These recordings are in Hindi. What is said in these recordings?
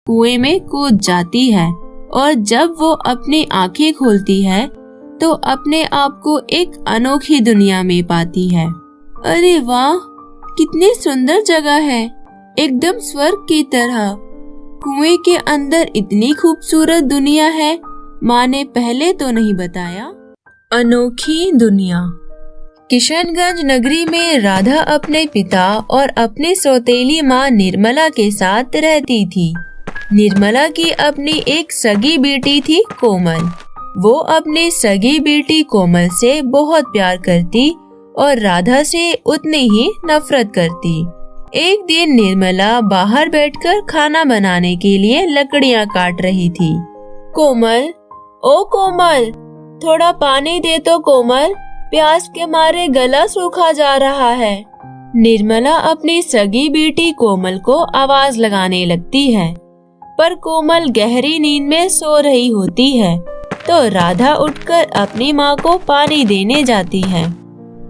कुएं में कूद जाती है और जब वो अपनी आंखें खोलती है तो अपने आप को एक अनोखी दुनिया में पाती है। अरे वाह, कितनी सुंदर जगह है, एकदम स्वर्ग की तरह। कुएं के अंदर इतनी खूबसूरत दुनिया है, माँ ने पहले तो नहीं बताया। अनोखी दुनिया। किशनगंज नगरी में राधा अपने पिता और अपनी सौतेली माँ निर्मला के साथ रहती थी। निर्मला की अपनी एक सगी बेटी थी कोमल। वो अपनी सगी बेटी कोमल से बहुत प्यार करती और राधा से उतनी ही नफरत करती। एक दिन निर्मला बाहर बैठकर खाना बनाने के लिए लकड़ियाँ काट रही थी। कोमल, ओ कोमल, थोड़ा पानी दे तो कोमल, प्यास के मारे गला सूखा जा रहा है। निर्मला अपनी सगी बेटी कोमल को आवाज लगाने लगती है, पर कोमल गहरी नींद में सो रही होती है। तो राधा उठकर अपनी माँ को पानी देने जाती है।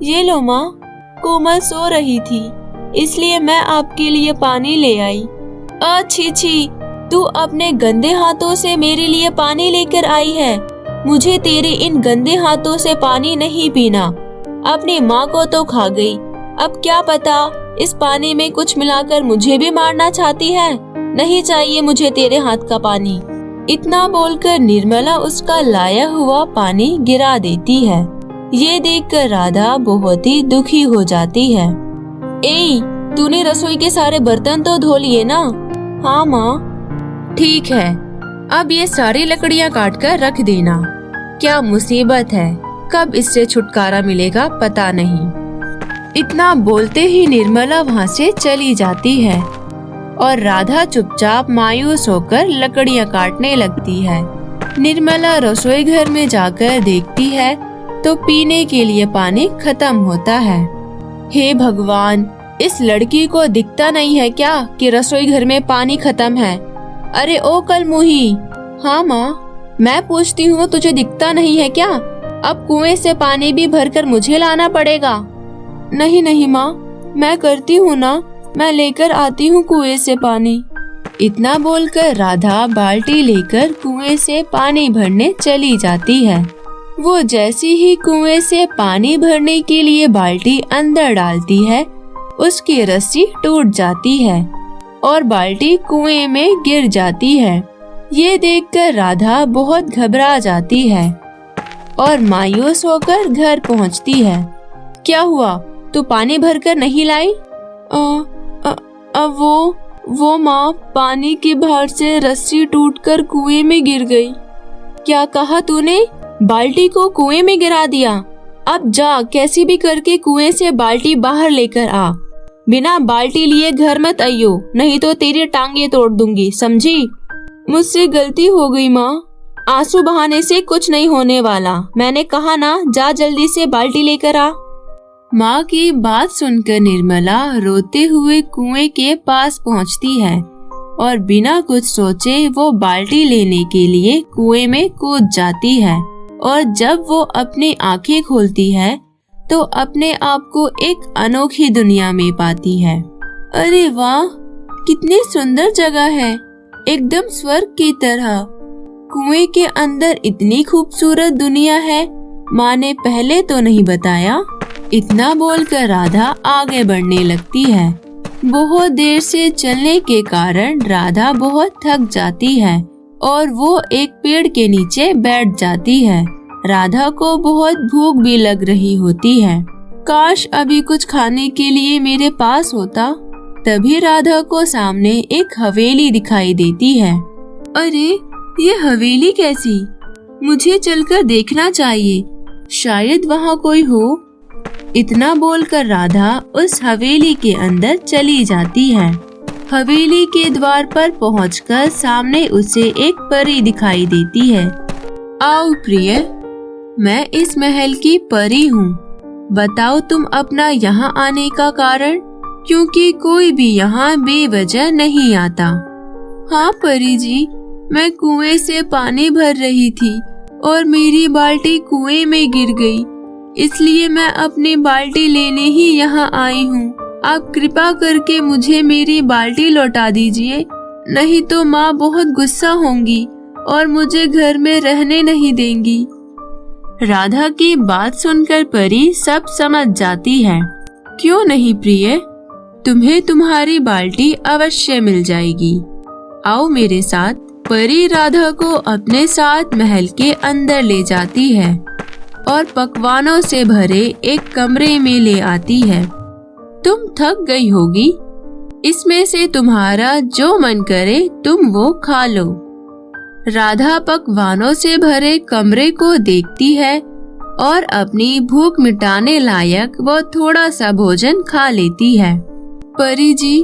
ये लो माँ, कोमल सो रही थी इसलिए मैं आपके लिए पानी ले आई। अच्छी छी, तू अपने गंदे हाथों से मेरे लिए पानी लेकर आई है। मुझे तेरे इन गंदे हाथों से पानी नहीं पीना। अपनी माँ को तो खा गई, अब क्या पता इस पानी में कुछ मिलाकर मुझे भी मारना चाहती है। नहीं चाहिए मुझे तेरे हाथ का पानी। इतना बोलकर निर्मला उसका लाया हुआ पानी गिरा देती है। ये देखकर राधा बहुत ही दुखी हो जाती है। ए, तूने रसोई के सारे बर्तन तो धो लिए ना? हाँ माँ। ठीक है, अब ये सारी लकड़ियाँ काट कर रख देना। क्या मुसीबत है, कब इससे छुटकारा मिलेगा पता नहीं। इतना बोलते ही निर्मला वहाँ से चली जाती है और राधा चुपचाप मायूस होकर लकड़ियाँ काटने लगती है। निर्मला रसोई घर में जाकर देखती है तो पीने के लिए पानी खत्म होता है। हे भगवान, इस लड़की को दिखता नहीं है क्या कि रसोई घर में पानी खत्म है? अरे ओ कलमुही। हाँ माँ, मैं पूछती हूँ, तुझे दिखता नहीं है क्या? अब कुएं से पानी भी भरकर मुझे लाना पड़ेगा। नहीं नहीं माँ, मैं करती हूँ ना, मैं लेकर आती हूँ कुएं से पानी। इतना बोलकर राधा बाल्टी लेकर कुएं से पानी भरने चली जाती है। वो जैसी ही कुएं से पानी भरने के लिए बाल्टी अंदर डालती है, उसकी रस्सी टूट जाती है और बाल्टी कुएं में गिर जाती है। ये देखकर राधा बहुत घबरा जाती है और मायूस होकर घर पहुंचती है। क्या हुआ, तू पानी भरकर नहीं लाई? वो माँ, पानी के भार से रस्सी टूटकर कुएं में गिर गई। क्या कहा तूने? बाल्टी को कुएं में गिरा दिया? अब जा, कैसी भी करके कुएं से बाल्टी बाहर लेकर आ। बिना बाल्टी लिए घर मत आइयो, नहीं तो तेरी टांगे तोड़ दूंगी, समझी? मुझसे गलती हो गई माँ, आंसू बहाने से कुछ नहीं होने वाला। मैंने कहा ना, जा जल्दी से बाल्टी लेकर आ। माँ की बात सुनकर निर्मला रोते हुए कुएं के पास पहुँचती है और बिना कुछ सोचे वो बाल्टी लेने के लिए कुएं में कूद जाती है। और जब वो अपनी आंखें खोलती है तो अपने आप को एक अनोखी दुनिया में पाती है। अरे वाह, कितनी सुंदर जगह है, एकदम स्वर्ग की तरह। कुएं के अंदर इतनी खूबसूरत दुनिया है, माँ ने पहले तो नहीं बताया। इतना बोलकर राधा आगे बढ़ने लगती है। बहुत देर से चलने के कारण राधा बहुत थक जाती है और वो एक पेड़ के नीचे बैठ जाती है। राधा को बहुत भूख भी लग रही होती है। काश अभी कुछ खाने के लिए मेरे पास होता। तभी राधा को सामने एक हवेली दिखाई देती है। अरे, ये हवेली कैसी? मुझे चलकर देखना चाहिए, शायद वहाँ कोई हो। इतना बोलकर राधा उस हवेली के अंदर चली जाती है। हवेली के द्वार पर पहुंचकर सामने उसे एक परी दिखाई देती है। आओ प्रिय, मैं इस महल की परी हूँ। बताओ तुम अपना यहाँ आने का कारण, क्योंकि कोई भी यहाँ बेवजह नहीं आता। हाँ परी जी, मैं कुएं से पानी भर रही थी और मेरी बाल्टी कुएं में गिर गई, इसलिए मैं अपनी बाल्टी लेने ही यहाँ आई हूँ। आप कृपा करके मुझे मेरी बाल्टी लौटा दीजिए, नहीं तो माँ बहुत गुस्सा होंगी और मुझे घर में रहने नहीं देंगी। राधा की बात सुनकर परी सब समझ जाती है। क्यों नहीं प्रिय, तुम्हें तुम्हारी बाल्टी अवश्य मिल जाएगी। आओ मेरे साथ। परी राधा को अपने साथ महल के अंदर ले जाती है और पकवानों से भरे एक कमरे में ले आती है। तुम थक गई होगी, इसमें से तुम्हारा जो मन करे तुम वो खा लो। राधा पकवानों से भरे कमरे को देखती है और अपनी भूख मिटाने लायक वो थोड़ा सा भोजन खा लेती है। परी जी,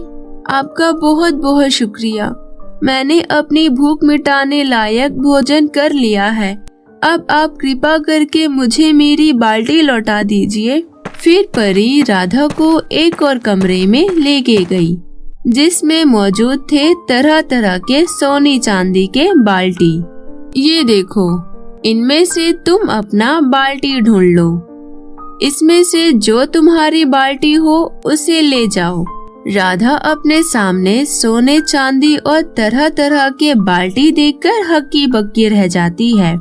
आपका बहुत बहुत शुक्रिया। मैंने अपनी भूख मिटाने लायक भोजन कर लिया है। अब आप कृपा करके मुझे मेरी बाल्टी लौटा दीजिए। फिर परी राधा को एक और कमरे में लेके गई, जिसमें मौजूद थे तरह तरह के सोने चांदी के बाल्टी। ये देखो, इनमें से तुम अपना बाल्टी ढूंढ लो। इसमें से जो तुम्हारी बाल्टी हो उसे ले जाओ। राधा अपने सामने सोने चांदी और तरह तरह के बाल्टी देखकर हक्की बक्की रह जाती है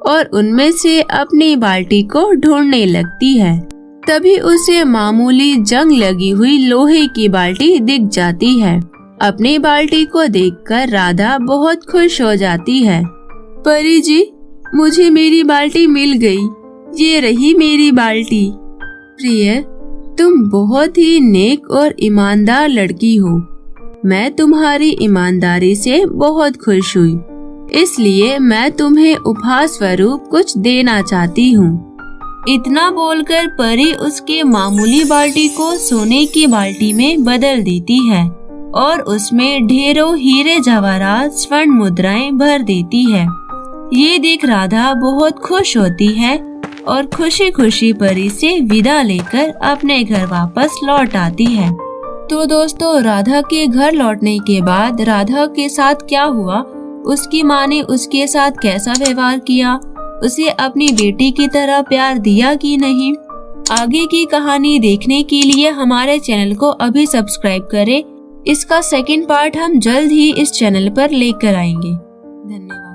और उनमें से अपनी बाल्टी को ढूंढने लगती है। तभी उसे मामूली जंग लगी हुई लोहे की बाल्टी दिख जाती है। अपनी बाल्टी को देखकर राधा बहुत खुश हो जाती है। परी जी, मुझे मेरी बाल्टी मिल गई। ये रही मेरी बाल्टी। प्रिय, तुम बहुत ही नेक और ईमानदार लड़की हो। मैं तुम्हारी ईमानदारी से बहुत खुश हुई, इसलिए मैं तुम्हें उपहार स्वरूप कुछ देना चाहती हूँ। इतना बोलकर परी उसके मामूली बाल्टी को सोने की बाल्टी में बदल देती है और उसमें ढेरों हीरे जवाहरात स्वर्ण मुद्राएं भर देती है। ये देख राधा बहुत खुश होती है और खुशी खुशी परी से विदा लेकर अपने घर वापस लौट आती है। तो दोस्तों, राधा के घर लौटने के बाद राधा के साथ क्या हुआ, उसकी माँ ने उसके साथ कैसा व्यवहार किया, उसे अपनी बेटी की तरह प्यार दिया कि नहीं, आगे की कहानी देखने के लिए हमारे चैनल को अभी सब्सक्राइब करें। इसका सेकंड पार्ट हम जल्द ही इस चैनल पर लेकर आएंगे। धन्यवाद।